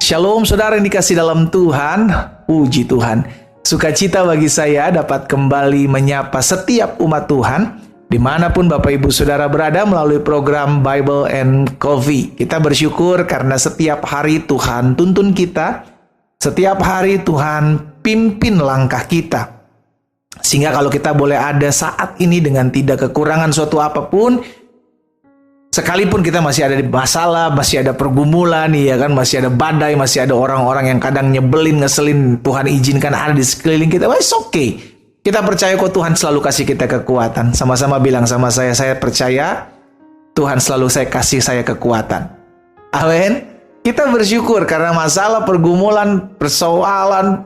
Shalom saudara yang dikasih dalam Tuhan, puji Tuhan. Sukacita bagi saya dapat kembali menyapa setiap umat Tuhan, dimanapun Bapak Ibu Saudara berada melalui program Bible and Coffee. Kita bersyukur karena setiap hari Tuhan tuntun kita, setiap hari Tuhan pimpin langkah kita. Sehingga kalau kita boleh ada saat ini dengan tidak kekurangan suatu apapun, sekalipun kita masih ada di masalah, masih ada pergumulan, ya kan, masih ada badai, masih ada orang-orang yang kadang nyebelin, ngeselin, Tuhan izinkan ada di sekeliling kita, it's okay. Kita percaya kok Tuhan selalu kasih kita kekuatan. Sama-sama bilang sama saya percaya Tuhan selalu kasih saya kekuatan. Amin. Kita bersyukur karena masalah, pergumulan, persoalan,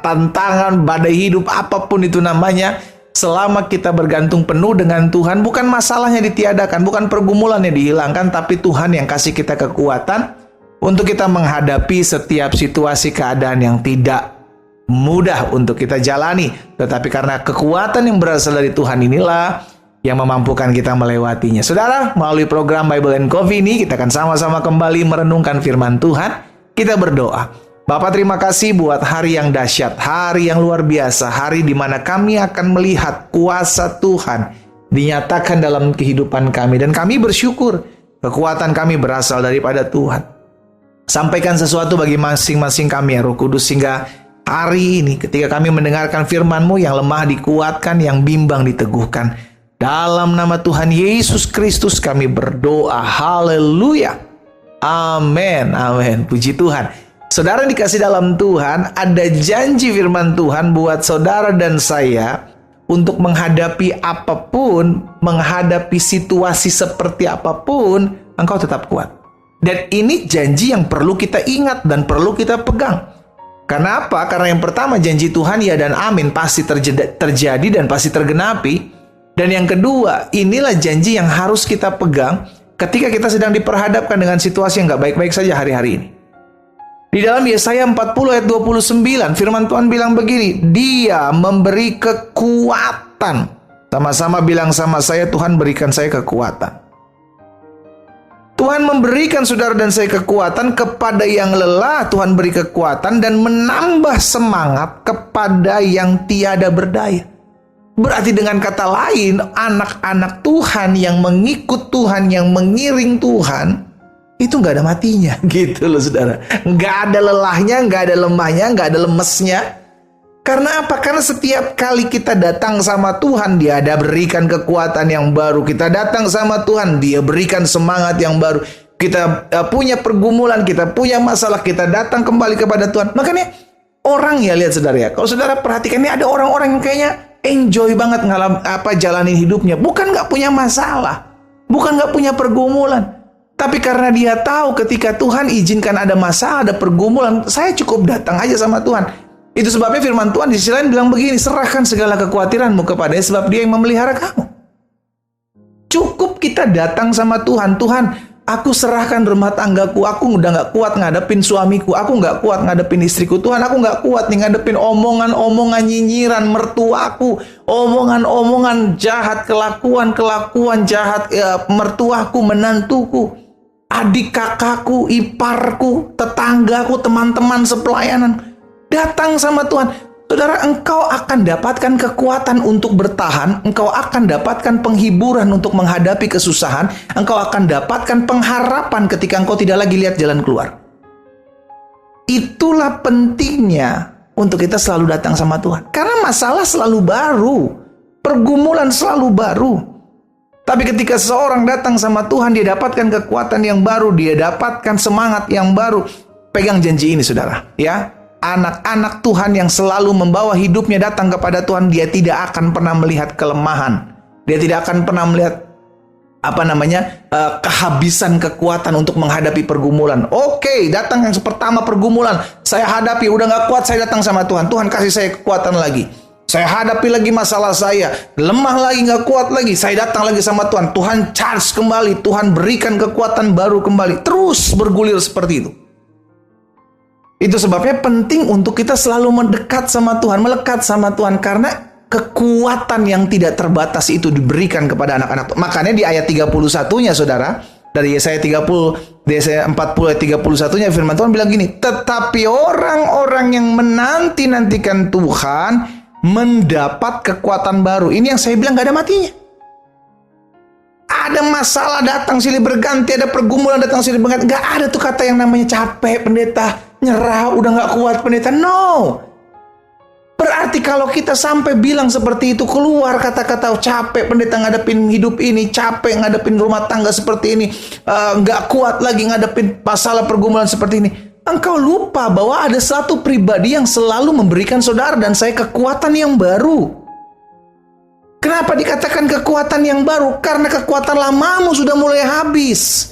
tantangan, badai hidup, apapun itu namanya, selama kita bergantung penuh dengan Tuhan, bukan masalahnya ditiadakan, bukan pergumulannya dihilangkan, tapi Tuhan yang kasih kita kekuatan untuk kita menghadapi setiap situasi keadaan yang tidak mudah untuk kita jalani. Tetapi karena kekuatan yang berasal dari Tuhan inilah yang memampukan kita melewatinya. Saudara, melalui program Bible and Coffee ini, kita akan sama-sama kembali merenungkan firman Tuhan. Kita berdoa. Bapak, terima kasih buat hari yang dahsyat, hari yang luar biasa, hari di mana kami akan melihat kuasa Tuhan dinyatakan dalam kehidupan kami. Dan kami bersyukur kekuatan kami berasal daripada Tuhan. Sampaikan sesuatu bagi masing-masing kami ya Roh Kudus, sehingga hari ini ketika kami mendengarkan firman-Mu, yang lemah dikuatkan, yang bimbang diteguhkan. Dalam nama Tuhan Yesus Kristus kami berdoa. Haleluya. Amin. Amin. Puji Tuhan. Saudara dikasih dalam Tuhan, ada janji firman Tuhan buat saudara dan saya untuk menghadapi apapun, menghadapi situasi seperti apapun, engkau tetap kuat. Dan ini janji yang perlu kita ingat dan perlu kita pegang. Karena apa? Karena yang pertama, janji Tuhan ya dan amin, pasti terjadi dan pasti tergenapi. Dan yang kedua, inilah janji yang harus kita pegang ketika kita sedang diperhadapkan dengan situasi yang gak baik-baik saja hari-hari ini. Di dalam Yesaya 40 ayat 29, firman Tuhan bilang begini, Dia memberi kekuatan. Sama-sama bilang sama saya, Tuhan berikan saya kekuatan. Tuhan memberikan saudara dan saya kekuatan. Kepada yang lelah, Tuhan beri kekuatan dan menambah semangat kepada yang tiada berdaya. Berarti dengan kata lain, anak-anak Tuhan yang mengikut Tuhan, yang mengiring Tuhan, itu nggak ada matinya, gitu loh saudara. Nggak ada lelahnya, nggak ada lemahnya, nggak ada lemesnya. Karena apa? Karena setiap kali kita datang sama Tuhan, Dia ada berikan kekuatan yang baru. Kita datang sama Tuhan, Dia berikan semangat yang baru. Kita punya pergumulan, kita punya masalah, kita datang kembali kepada Tuhan. Makanya orang ya, lihat saudara ya, kalau saudara perhatikan ini ada orang-orang yang kayaknya enjoy banget jalanin hidupnya. Bukan nggak punya masalah, bukan nggak punya pergumulan. Tapi karena dia tahu ketika Tuhan izinkan ada masalah, ada pergumulan, saya cukup datang aja sama Tuhan. Itu sebabnya firman Tuhan di sisi lain bilang begini, serahkan segala kekhawatiranmu kepada-Nya sebab Dia yang memelihara kamu. Cukup kita datang sama Tuhan. Tuhan, aku serahkan rumah tanggaku, aku udah gak kuat ngadepin suamiku, aku gak kuat ngadepin istriku. Tuhan, aku gak kuat nih ngadepin omongan-omongan nyinyiran mertuaku, omongan-omongan jahat, kelakuan jahat mertuaku, menantuku, adik kakakku, iparku, tetanggaku, teman-teman sepelayanan. Datang sama Tuhan. Saudara, engkau akan dapatkan kekuatan untuk bertahan. Engkau akan dapatkan penghiburan untuk menghadapi kesusahan. Engkau akan dapatkan pengharapan ketika engkau tidak lagi lihat jalan keluar. Itulah pentingnya untuk kita selalu datang sama Tuhan. Karena masalah selalu baru, pergumulan selalu baru. Tapi ketika seseorang datang sama Tuhan, dia dapatkan kekuatan yang baru, dia dapatkan semangat yang baru. Pegang janji ini saudara, ya. Anak-anak Tuhan yang selalu membawa hidupnya datang kepada Tuhan, dia tidak akan pernah melihat kelemahan. Dia tidak akan pernah melihat kehabisan kekuatan untuk menghadapi pergumulan. Oke, datang yang pertama pergumulan, saya hadapi, udah gak kuat, saya datang sama Tuhan. Tuhan kasih saya kekuatan lagi. Saya hadapi lagi masalah saya, lemah lagi, gak kuat lagi, saya datang lagi sama Tuhan. Tuhan charge kembali, Tuhan berikan kekuatan baru kembali. Terus bergulir seperti itu. Itu sebabnya penting untuk kita selalu mendekat sama Tuhan, melekat sama Tuhan. Karena kekuatan yang tidak terbatas itu diberikan kepada anak-anak. Makanya di ayat 31-nya saudara, dari Yesaya 40 Di Yesaya 40 ayat 31-nya firman Tuhan bilang gini, tetapi orang-orang yang menanti-nantikan Tuhan mendapat kekuatan baru. Ini yang saya bilang gak ada matinya. Ada masalah datang silih berganti, ada pergumulan datang silih berganti. Gak ada tuh kata yang namanya capek pendeta, nyerah, udah gak kuat pendeta. No. Berarti kalau kita sampai bilang seperti itu, keluar kata-kata capek pendeta ngadepin hidup ini, capek ngadepin rumah tangga seperti ini, nggak kuat lagi ngadepin masalah pergumulan seperti ini, engkau lupa bahwa ada satu pribadi yang selalu memberikan saudara dan saya kekuatan yang baru. Kenapa dikatakan kekuatan yang baru? Karena kekuatan lamamu sudah mulai habis.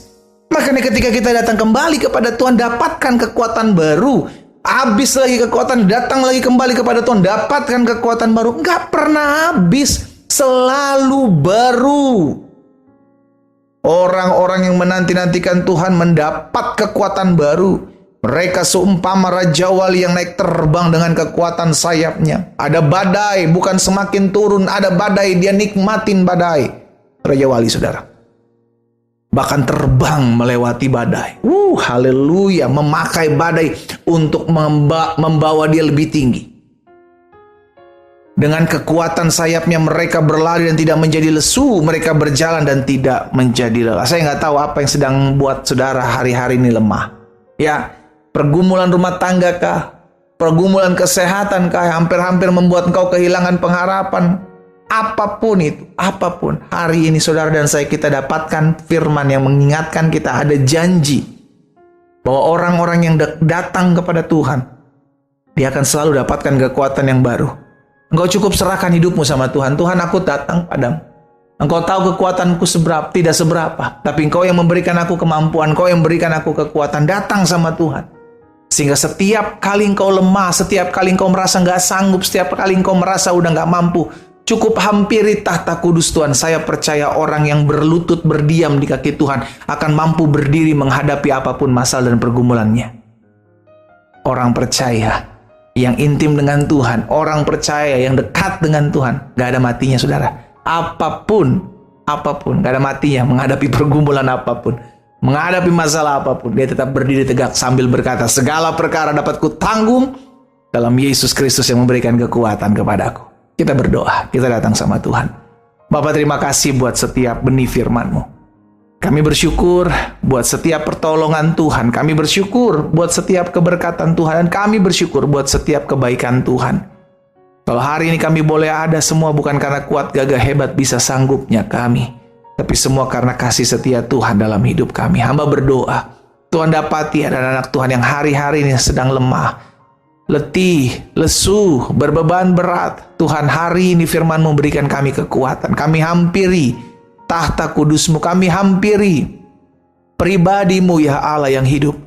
Makanya ketika kita datang kembali kepada Tuhan, dapatkan kekuatan baru. Habis lagi kekuatan, datang lagi kembali kepada Tuhan, dapatkan kekuatan baru. Nggak pernah habis, selalu baru. Orang-orang yang menanti-nantikan Tuhan mendapat kekuatan baru. Mereka seumpama Raja Wali yang naik terbang dengan kekuatan sayapnya. Ada badai, bukan semakin turun, ada badai, dia nikmatin badai. Raja Wali, saudara. Bahkan terbang melewati badai. Haleluya, memakai badai untuk membawa dia lebih tinggi. Dengan kekuatan sayapnya mereka berlari dan tidak menjadi lesu. Mereka berjalan dan tidak menjadi lelah. Saya nggak tahu apa yang sedang membuat saudara hari-hari ini lemah. Ya, pergumulan rumah tangga kah? Pergumulan kesehatan kah? Hampir-hampir membuat engkau kehilangan pengharapan. Apapun itu, apapun. Hari ini saudara dan saya kita dapatkan firman yang mengingatkan kita, ada janji bahwa orang-orang yang datang kepada Tuhan, dia akan selalu dapatkan kekuatan yang baru. Engkau cukup serahkan hidupmu sama Tuhan. Tuhan, aku datang padamu. Engkau tahu kekuatanku tidak seberapa, tapi Engkau yang memberikan aku kemampuan, Engkau yang memberikan aku kekuatan. Datang sama Tuhan. Sehingga setiap kali engkau lemah, setiap kali engkau merasa nggak sanggup, setiap kali engkau merasa udah nggak mampu, cukup hampiri tahta kudus Tuhan. Saya percaya orang yang berlutut berdiam di kaki Tuhan akan mampu berdiri menghadapi apapun masalah dan pergumulannya. Orang percaya yang intim dengan Tuhan, orang percaya yang dekat dengan Tuhan, gak ada matinya saudara. Apapun, gak ada matinya menghadapi pergumulan apapun, menghadapi masalah apapun. Dia tetap berdiri tegak sambil berkata, segala perkara dapat kutanggung dalam Yesus Kristus yang memberikan kekuatan kepadaku. Kita berdoa, kita datang sama Tuhan. Bapa, terima kasih buat setiap benih firman-Mu. Kami bersyukur buat setiap pertolongan Tuhan. Kami bersyukur buat setiap keberkatan Tuhan. Dan kami bersyukur buat setiap kebaikan Tuhan. Kalau hari ini kami boleh ada semua bukan karena kuat, gagah, hebat, bisa sanggupnya kami. Tapi semua karena kasih setia Tuhan dalam hidup kami. Hamba berdoa, Tuhan dapati ada anak Tuhan yang hari-hari ini sedang lemah, letih, lesu, berbeban berat. Tuhan, hari ini firman memberikan kami kekuatan. Kami hampiri tahta kudus-Mu, kami hampiri pribadi-Mu ya Allah yang hidup.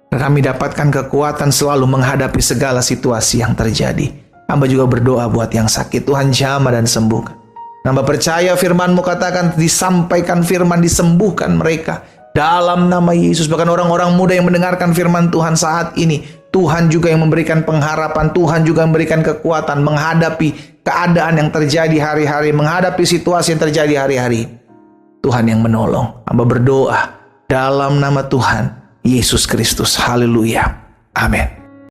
Dan kami dapatkan kekuatan selalu menghadapi segala situasi yang terjadi. Hamba juga berdoa buat yang sakit, Tuhan jamah dan sembuhkan. Hamba percaya firman-Mu katakan, disampaikan firman, disembuhkan mereka dalam nama Yesus. Bahkan orang-orang muda yang mendengarkan firman Tuhan saat ini, Tuhan juga yang memberikan pengharapan, Tuhan juga memberikan kekuatan menghadapi keadaan yang terjadi hari-hari, menghadapi situasi yang terjadi hari-hari. Tuhan yang menolong. Hamba berdoa dalam nama Tuhan Yesus Kristus. Haleluya. Amin.